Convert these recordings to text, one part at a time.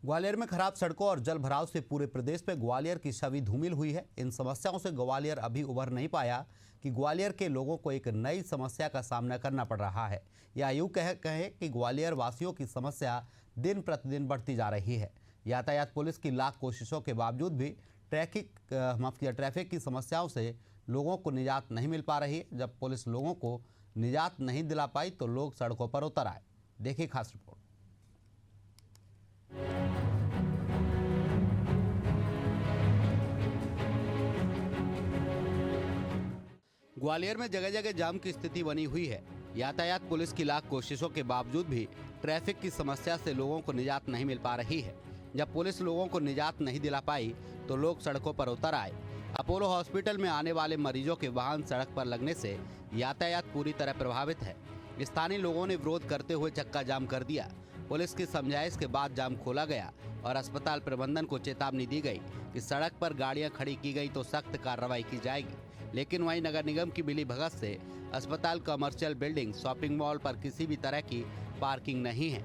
ग्वालियर में खराब सड़कों और जल भराव से पूरे प्रदेश में ग्वालियर की छवि धूमिल हुई है। इन समस्याओं से ग्वालियर अभी उभर नहीं पाया कि ग्वालियर के लोगों को एक नई समस्या का सामना करना पड़ रहा है। या यूं कहें कि ग्वालियर वासियों की समस्या दिन प्रतिदिन बढ़ती जा रही है। यातायात पुलिस की लाख कोशिशों के बावजूद भी ट्रैफिक की समस्याओं से लोगों को निजात नहीं मिल पा रही है। जब पुलिस लोगों को निजात नहीं दिला पाई तो लोग सड़कों पर उतर आए। देखिए खास रिपोर्ट। ग्वालियर में जगह जगह जाम की स्थिति बनी हुई है। यातायात पुलिस की लाख कोशिशों के बावजूद भी ट्रैफिक की समस्या से लोगों को निजात नहीं मिल पा रही है। जब पुलिस लोगों को निजात नहीं दिला पाई तो लोग सड़कों पर उतर आए। अपोलो हॉस्पिटल में आने वाले मरीजों के वाहन सड़क पर लगने से यातायात पूरी तरह प्रभावित है। स्थानीय लोगों ने विरोध करते हुए चक्का जाम कर दिया। पुलिस की समझाइश के बाद जाम खोला गया और अस्पताल प्रबंधन को चेतावनी दी गई कि सड़क पर गाड़ियां खड़ी की गई तो सख्त कार्रवाई की जाएगी। लेकिन वहीं नगर निगम की मिलीभगत से अस्पताल, कमर्शियल बिल्डिंग, शॉपिंग मॉल पर किसी भी तरह की पार्किंग नहीं है।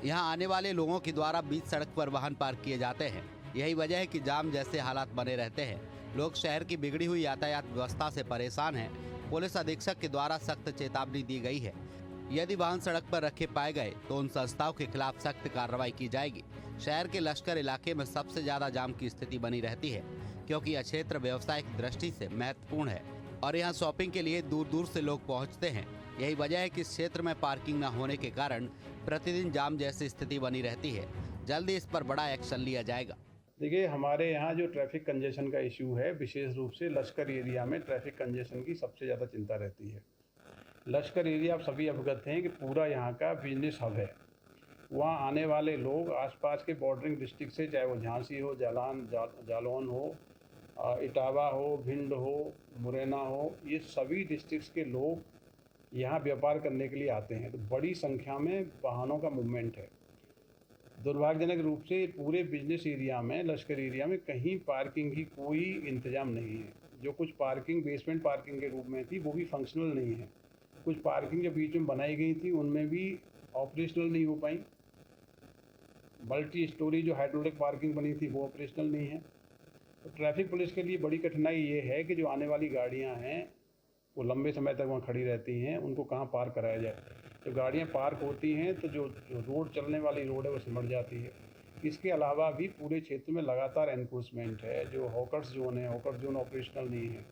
यहां आने वाले लोगों के द्वारा बीच सड़क पर वाहन पार्क किए जाते हैं। यही वजह है कि जाम जैसे हालात बने रहते हैं। लोग शहर की बिगड़ी हुई यातायात व्यवस्था से परेशान हैं। पुलिस अधीक्षक के द्वारा सख्त चेतावनी दी गई है। यदि वाहन सड़क पर रखे पाए गए तो उन संस्थाओं के खिलाफ सख्त कार्रवाई की जाएगी। शहर के लश्कर इलाके में सबसे ज्यादा जाम की स्थिति बनी रहती है, क्योंकि यह क्षेत्र व्यवसायिक दृष्टि से महत्वपूर्ण है और यहाँ शॉपिंग के लिए दूर दूर से लोग पहुँचते हैं। यही वजह है कि इस क्षेत्र में पार्किंग न होने के कारण प्रतिदिन जाम जैसी स्थिति बनी रहती है। जल्दी इस पर बड़ा एक्शन लिया जाएगा। देखिए, हमारे यहाँ जो ट्रैफिक कंजेशन का इशू है, विशेष रूप से लश्कर एरिया में ट्रैफिक कंजेशन की सबसे ज़्यादा चिंता रहती है। लश्कर एरिया आप सभी अवगत हैं कि पूरा यहाँ का बिजनेस हब है। वहाँ आने वाले लोग आसपास के बॉर्डरिंग डिस्ट्रिक्ट से, चाहे वो झांसी हो, जालौन हो, इटावा हो, भिंड हो, मुरैना हो, ये सभी डिस्ट्रिक्ट्स के लोग यहाँ व्यापार करने के लिए आते हैं। तो बड़ी संख्या में वाहनों का मूवमेंट है। दुर्भाग्यजनक रूप से पूरे बिजनेस एरिया में, लश्कर एरिया में कहीं पार्किंग की कोई इंतजाम नहीं है। जो कुछ पार्किंग बेसमेंट पार्किंग के रूप में थी वो भी फंक्शनल नहीं है। कुछ पार्किंग जो बीच में बनाई गई थी उनमें भी ऑपरेशनल नहीं हो पाई। मल्टी स्टोरी जो हाइड्रोलिक पार्किंग बनी थी वो ऑपरेशनल नहीं है। तो ट्रैफिक पुलिस के लिए बड़ी कठिनाई ये है कि जो आने वाली गाड़ियां हैं वो लंबे समय तक वहाँ खड़ी रहती हैं, उनको कहाँ पार्क कराया जाए। जब गाड़ियां पार्क होती हैं तो जो रोड, चलने वाली रोड है वो सिमट जाती है। इसके अलावा भी पूरे क्षेत्र में लगातार एनफोर्समेंट है। जो हॉकर्स जोन है, हॉकर जोन ऑपरेशनल नहीं है।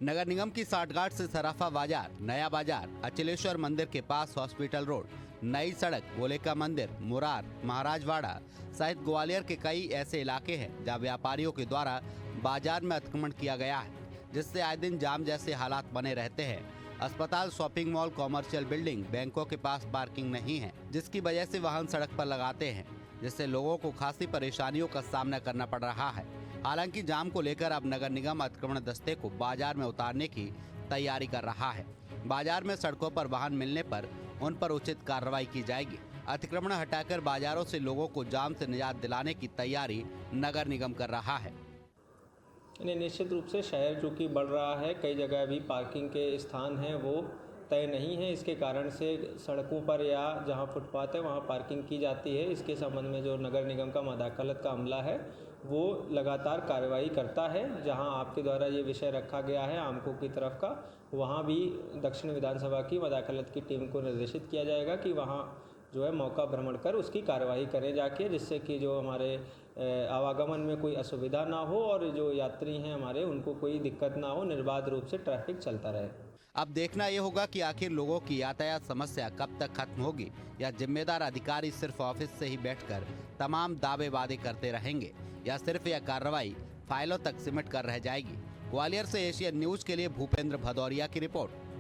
नगर निगम की साठगांठ से सराफा बाजार, नया बाजार, अचलेश्वर मंदिर के पास हॉस्पिटल रोड, नई सड़क, गोलेका मंदिर, मुरार, महाराजवाड़ा सहित ग्वालियर के कई ऐसे इलाके हैं जहां व्यापारियों के द्वारा बाजार में अतिक्रमण किया गया है, जिससे आए दिन जाम जैसे हालात बने रहते हैं। अस्पताल, शॉपिंग मॉल, कॉमर्शियल बिल्डिंग, बैंकों के पास पार्किंग नहीं है, जिसकी वजह से वाहन सड़क पर लगाते हैं, जिससे लोगों को खासी परेशानियों का सामना करना पड़ रहा है। हालांकि जाम को लेकर अब नगर निगम अतिक्रमण दस्ते को बाजार में उतारने की तैयारी कर रहा है। बाजार में सड़कों पर वाहन मिलने पर उन पर उचित कार्रवाई की जाएगी। अतिक्रमण हटाकर बाजारों से लोगों को जाम से निजात दिलाने की तैयारी नगर निगम कर रहा है। निश्चित रूप से शहर चूँकि बढ़ रहा है, कई जगह भी पार्किंग के स्थान हैं वो तय नहीं है। इसके कारण से सड़कों पर या जहां फुटपाथ है वहां पार्किंग की जाती है। इसके संबंध में जो नगर निगम का मदाखलत का अमला है वो लगातार कार्रवाई करता है। जहां आपके द्वारा ये विषय रखा गया है आमको की तरफ का, वहां भी दक्षिण विधानसभा की मदाखलत की टीम को निर्देशित किया जाएगा कि वहां जो है मौका भ्रमण कर उसकी कार्रवाई करें जाके, जिससे कि जो हमारे आवागमन में कोई असुविधा ना हो और जो यात्री हैं हमारे उनको कोई दिक्कत ना हो, निर्बाध रूप से ट्रैफिक चलता रहे। अब देखना ये होगा कि आखिर लोगों की यातायात समस्या कब तक खत्म होगी, या जिम्मेदार अधिकारी सिर्फ ऑफिस से ही बैठकर तमाम दावे वादे करते रहेंगे, या सिर्फ यह कार्रवाई फाइलों तक सिमट कर रह जाएगी। ग्वालियर से एशियन न्यूज के लिए भूपेंद्र भदौरिया की रिपोर्ट।